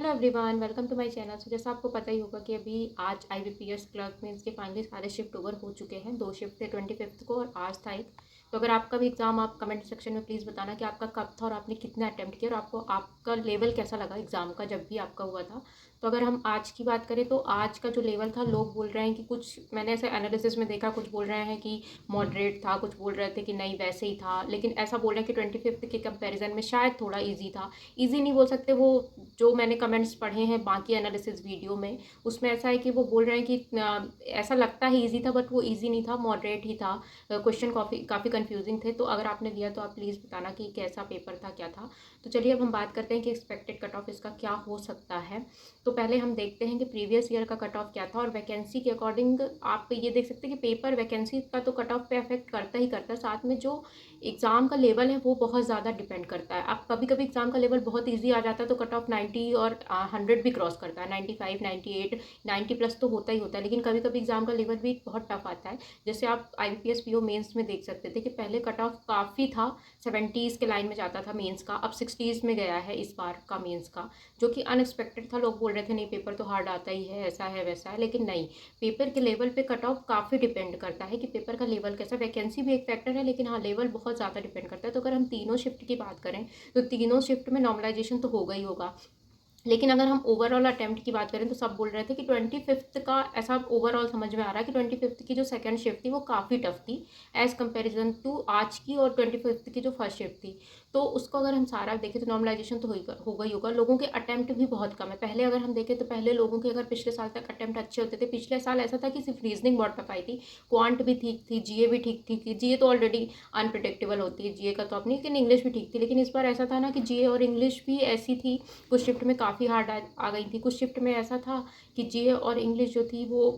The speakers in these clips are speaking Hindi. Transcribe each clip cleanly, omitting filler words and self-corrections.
Hello everyone, welcome to my channel. So जैसा आपको पता ही होगा कि अभी आज आईबीपीएस क्लर्क मेंस के फाइनली सारे शिफ्ट ओवर हो चुके हैं। 2 शिफ्ट थे 25 को और आज था एक। तो अगर आपका भी एग्ज़ाम, आप कमेंट सेक्शन में प्लीज़ बताना कि आपका कब था और आपने कितना अटैम्प्ट किया और आपको आपका लेवल कैसा लगा एग्ज़ाम का जब भी आपका हुआ था। तो अगर हम आज की बात करें तो आज का जो लेवल था, लोग बोल रहे हैं कि कुछ, मैंने ऐसे एनालिसिस में देखा, कुछ बोल रहे हैं कि मॉडरेट था, कुछ बोल रहे थे कि नहीं वैसे ही था, लेकिन ऐसा बोल रहे हैं कि 25 के कंपैरिजन में शायद थोड़ा ईजी था। ईजी नहीं बोल सकते, वो जो मैंने कमेंट्स पढ़े हैं बाकी एनालिसिस वीडियो में, उसमें ऐसा है कि वो बोल रहे हैं कि ऐसा लगता है ईजी था बट वो ईजी नहीं था, मॉडरेट ही था। क्वेश्चन काफ़ी काफ़ी कंफ्यूजिंग थे। तो अगर आपने दिया तो आप प्लीज़ बताना कि कैसा पेपर था, क्या था। तो चलिए अब हम बात करते हैं कि एक्सपेक्टेड कट ऑफ इसका क्या हो सकता है। तो पहले हम देखते हैं कि प्रीवियस ईयर का कट ऑफ क्या था और वैकेंसी के अकॉर्डिंग आप ये देख सकते हैं कि पेपर वैकेंसी का तो कट ऑफ पे अफेक्ट करता ही करता है, साथ में जो एग्ज़ाम का लेवल है वो बहुत ज़्यादा डिपेंड करता है। अब कभी कभी एग्ज़ाम का लेवल बहुत ईजी आ जाता है तो कट ऑफ 90 और 100 भी क्रॉस करता है, 95, 98, 90 प्लस तो होता ही होता है। लेकिन कभी कभी एग्ज़ाम का लेवल भी बहुत टफ आता है। जैसे आप IBPS PO मेंस में देख सकते थे कि पहले कट ऑफ काफ़ी था, 70s के लाइन में जाता था मेंस का, अब 60s में गया है इस बार का मेंस का, जो कि अनएक्सपेक्टेड था। लोग बोल रहे थे नहीं पेपर तो हार्ड आता ही है, ऐसा है वैसा है, लेकिन नहीं, पेपर के लेवल पे कट ऑफ काफ़ी डिपेंड करता है कि पेपर का लेवल कैसा। वैकेंसी भी एक फैक्टर है, लेकिन हाँ, लेवल बहुत ज़्यादा डिपेंड करता है। तो अगर हम तीनों शिफ्ट की बात करें तो तीनों शिफ्ट में नॉर्मलाइजेशन तो होगा ही होगा। लेकिन अगर हम ओवरऑल अटेम्प्ट की बात करें तो सब बोल रहे थे कि 25 का ऐसा ओवरऑल समझ में आ रहा है कि 25 की जो सेकंड शिफ्ट थी वो काफ़ी टफ थी एज़ कंपैरिजन टू आज की, और 25 की जो फर्स्ट शिफ्ट थी। तो उसको अगर हम सारा देखें तो नॉर्मलाइजेशन तो होगा ही होगा। लोगों के अटेम्प्ट भी बहुत कम है। पहले अगर हम देखें तो पहले लोगों के अगर पिछले साल तक अटेम्प्ट अच्छे होते थे, पिछले साल ऐसा था कि सिर्फ रीजनिंग बहुत टफ आई थी, क्वांट भी ठीक थी, जीए भी ठीक थी। जीए तो ऑलरेडी अनप्रडिक्टेबल होती है, जीए का तो अपनी, लेकिन इंग्लिश भी ठीक थी। लेकिन इस बार ऐसा था ना कि जीए और इंग्लिश भी ऐसी थी, कुछ शिफ्ट में काफ़ी हार्ड आ गई थी, कुछ शिफ्ट में ऐसा था कि जीए और इंग्लिश जो थी वो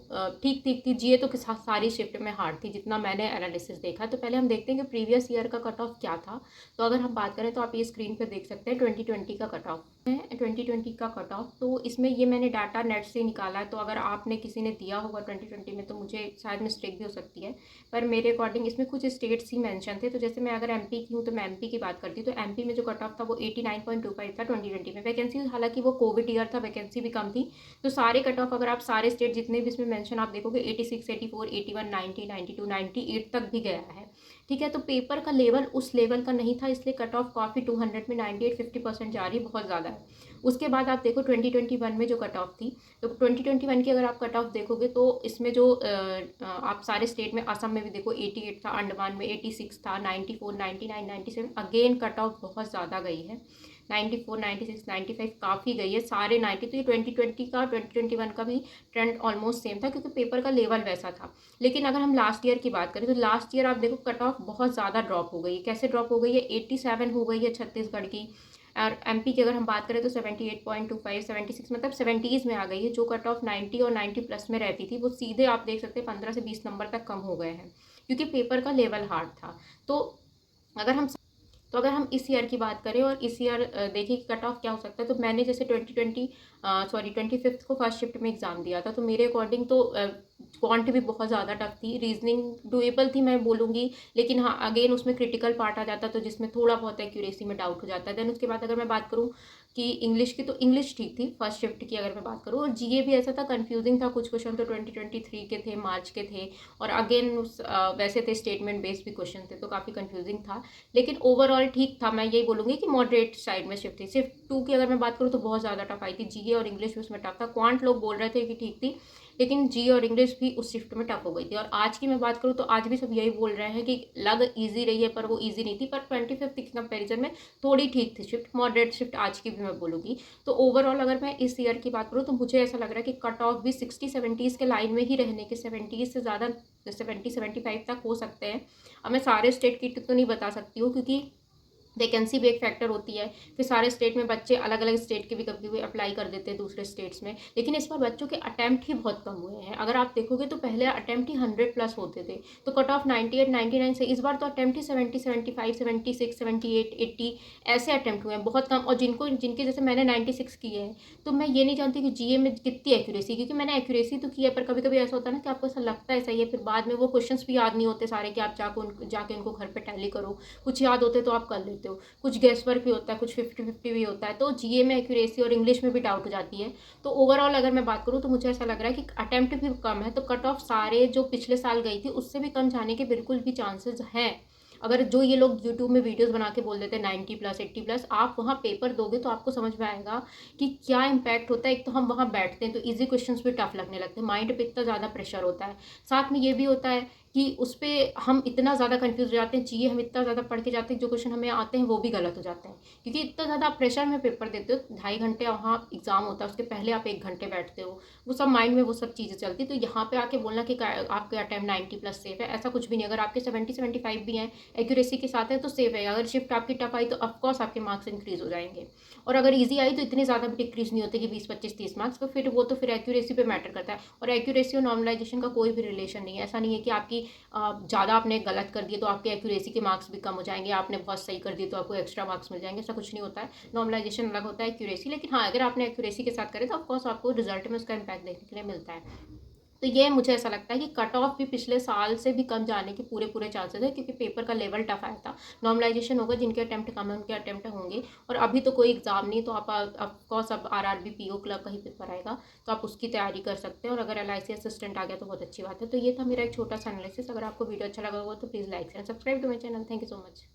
ठीक ठीक थी। जीए तो सारी शिफ्ट में हार्ड थी जितना मैंने एनालिसिस देखा। तो पहले हम देखते हैं कि प्रीवियस ईयर का कट ऑफ क्या था। तो अगर हम बात करें तो आप ये स्क्रीन पर देख सकते हैं 2020 का कट ऑफ है, 2020 का कट ऑफ। तो इसमें ये मैंने डाटा नेट से निकाला है। तो अगर आपने किसी ने दिया होगा 2020 में तो मुझे शायद मिस्टेक भी हो सकती है, पर मेरे अकॉर्डिंग इसमें कुछ स्टेट्स ही मेंशन थे। तो जैसे मैं अगर एमपी की हूँ तो मैं एमपी की बात करती हूँ। तो एमपी में जो कट ऑफ था वो 89.25 था 2020 में। वैकेंसी हालांकि वो कोविड ईयर था, वैकेंसी भी कम थी। तो सारे कट ऑफ अगर आप सारे स्टेट जितने भी इसमें मेंशन आप देखोगे 86, 84, 81, 90, 92, 98 तक भी गया है। ठीक है, तो पेपर का लेवल उस लेवल का नहीं था, इसलिए कट ऑफ काफ़ी 200 में 98, 50% जा रही है, बहुत ज़्यादा है। उसके बाद आप देखो 2021 में जो कट ऑफ थी, तो 2021 की अगर आप कट ऑफ देखोगे तो इसमें जो आप सारे स्टेट में, असम में भी देखो 88 था, अंडमान में 86 था, 94, 99, 97, अगेन कट ऑफ बहुत ज़्यादा गई है। 94, 96, 95 काफ़ी गई है, सारे 90। तो ये 2020 का 2021 का भी ट्रेंड ऑलमोस्ट सेम था क्योंकि पेपर का लेवल वैसा था। लेकिन अगर हम लास्ट ईयर की बात करें तो लास्ट ईयर आप देखो कट ऑफ बहुत ज़्यादा ड्रॉप हो गई है। कैसे ड्रॉप हो गई है? 87 हो गई है छत्तीसगढ़ की, और एमपी की अगर हम बात करें तो 78.25, 76, मतलब 70s में आ गई है। जो कट ऑफ 90 और 90 प्लस में रहती थी वो सीधे आप देख सकते हैं 15 से 20 नंबर तक कम हो गए हैं क्योंकि पेपर का लेवल हार्ड था। तो अगर हम इस ईयर की बात करें और इस ईयर देखिए कि कट ऑफ क्या हो सकता है। तो मैंने जैसे 25 को फर्स्ट शिफ्ट में एग्ज़ाम दिया था, तो मेरे अकॉर्डिंग तो क्वांट भी बहुत ज़्यादा टफ थी, रीजनिंग डुएबल थी मैं बोलूँगी, लेकिन हाँ अगेन उसमें क्रिटिकल पार्ट आ जाता तो जिसमें थोड़ा बहुत एक्यूरेसी में डाउट हो जाता है। देन उसके बाद अगर मैं बात करूँ कि इंग्लिश की, तो इंग्लिश ठीक थी फर्स्ट शिफ्ट की अगर मैं बात करूँ। और जीए भी ऐसा था, कंफ्यूजिंग था, कुछ क्वेश्चन तो 2023 के थे, मार्च के थे, और अगेन वैसे थे स्टेटमेंट बेस्ड भी क्वेश्चन थे, तो काफ़ी कंफ्यूजिंग था। लेकिन ओवरऑल ठीक था, मैं यही बोलूँगी कि मॉडरेट साइड में शिफ्ट थी। शिफ्ट 2 की अगर मैं बात करूँ तो बहुत ज़्यादा टफ आई थी, जीए और इंग्लिश भी उसमें टफ था। क्वांट लोग बोल रहे थे कि ठीक थी, लेकिन जी और इंग्लिश भी उस शिफ्ट में टफ हो गई थी। और आज की मैं बात करूँ तो आज भी सब यही बोल रहे हैं कि लग ईजी रही है पर वो ईजी नहीं थी, पर 25 की कंपेरिजन में थोड़ी ठीक थी शिफ्ट, मॉडरेट शिफ्ट आज की भी मैं बोलूँगी। तो ओवरऑल अगर मैं इस ईयर की बात करूँ तो मुझे ऐसा लग रहा है कि कट ऑफ भी 60-70s के लाइन में ही रहने के, 70s से ज़्यादा 70-75 तक हो सकते हैं। अब मैं सारे स्टेट की तो नहीं बता सकती हूँ क्योंकि वैकेंसी भी एक फैक्टर होती है, फिर सारे स्टेट में बच्चे अलग अलग स्टेट के भी कभी कभी अप्लाई कर देते हैं दूसरे स्टेट्स में। लेकिन इस बार बच्चों के अटैम्प्ट ही बहुत कम हुए हैं। अगर आप देखोगे तो पहले अटैम्प्ट ही 100 प्लस होते थे, तो कट ऑफ 98, 99 से इस बार तो अटैम्प्ट ही 70, 75, 76, 78, 80 ऐसे अटैम्प्ट हुए हैं, बहुत कम। और जिनके जैसे मैंने 96 किए हैं, तो मैं ये नहीं जानती कि जीए में कितनी एक्यूरेसी, क्योंकि मैंने एक्यूरेसी तो की है, पर कभी कभी ऐसा होता है ना कि आपको ऐसा लगता है सही है, फिर बाद में वो क्वेश्चन भी याद नहीं होते सारे कि आप जाके उनको घर पर टैली करो, कुछ याद होते तो आप कर लेते देते हो, कुछ गेस वर्क भी होता है, कुछ 50-50 भी होता है, तो जीए में एक्यूरेसी और इंग्लिश में भी डाउट हो जाती है। तो ओवरऑल अगर मैं बात करूँ तो मुझे ऐसा लग रहा है कि अटेम्प्ट भी कम है, तो कट ऑफ सारे जो पिछले साल गई थी उससे भी कम जाने के बिल्कुल भी चांसेस हैं। अगर जो ये लोग यूट्यूब में वीडियोस बना के बोल देते हैं 90+, 80+, आप वहाँ पेपर दोगे तो आपको समझ में आएगा कि क्या इम्पैक्ट होता है। एक तो हम वहाँ बैठते हैं तो इजी क्वेश्चंस भी टफ लगने लगते हैं, माइंड पे इतना ज़्यादा प्रेशर होता है। साथ में ये भी होता है कि उस पर हम इतना ज़्यादा कंफ्यूज हो जाते हैं, चाहिए हम इतना ज़्यादा पढ़ के जाते हैं, जो क्वेश्चन हमें आते हैं वो भी गलत हो जाते हैं, क्योंकि इतना ज़्यादा प्रेशर में पेपर देते हो। 2.5 घंटे वहाँ एग्जाम होता है, उसके पहले आप 1 घंटे बैठते हो, वो सब माइंड में वो सब चीज़ें चलती। तो यहाँ पे आके बोलना कि आपके अटेम्प्ट 90+ सेफ है, ऐसा कुछ भी नहीं। अगर आपके 70-75 भी हैं, एक्यूरेसी के साथ है, तो सेफ है। अगर शिफ्ट आपकी टफ आई तो ऑफकोर्स आपके मार्क्स इंक्रीज हो जाएंगे, और अगर ईजी आई तो इतने ज़्यादा भी डिक्रीज नहीं होते कि 20, 25, 30 मार्क्स, तो फिर वो तो फिर एक्यूरेसी पे मैटर करता है। और एक्यूरेसी और नॉर्मलाइजेशन का कोई भी रिलेशन नहीं है। ऐसा नहीं है कि आपकी ज़्यादा आपने गलत कर दिए तो आपके एक्यूरेसी के मार्क्स भी कम हो जाएंगे, आपने बहुत सही कर दिए तो आपको एक्स्ट्रा मार्क्स मिल जाएंगे, ऐसा कुछ नहीं होता है। नॉर्मलाइजेशन अलग होता है एक्यूरेसी, लेकिन हाँ, अगर आपने एक्यूरेसी के साथ करे तो ऑफकोर्स आपको रिजल्ट में उसका इम्पैक्ट देखने के लिए मिलता है। तो ये मुझे ऐसा लगता है कि कट ऑफ भी पिछले साल से भी कम जाने के पूरे पूरे चांसेस है, क्योंकि पेपर का लेवल टफ आया था। नॉर्मलाइजेशन होगा, जिनके अटेम्प्ट कम है उनके अटेम्प्ट होंगे, और अभी तो कोई एग्जाम नहीं, तो आप ऑफकोर्स अब आरआरबी पीओ क्लर्क का ही पेपर आएगा, तो आप उसकी तैयारी कर सकते हैं। और अगर एलआईसी असिस्टेंट आ गया तो बहुत अच्छी बात है। तो ये था मेरा एक छोटा सा एनालिसिस। अगर आपको वीडियो अच्छा लगा होगा तो please like and subscribe to my channel. Thank you so much.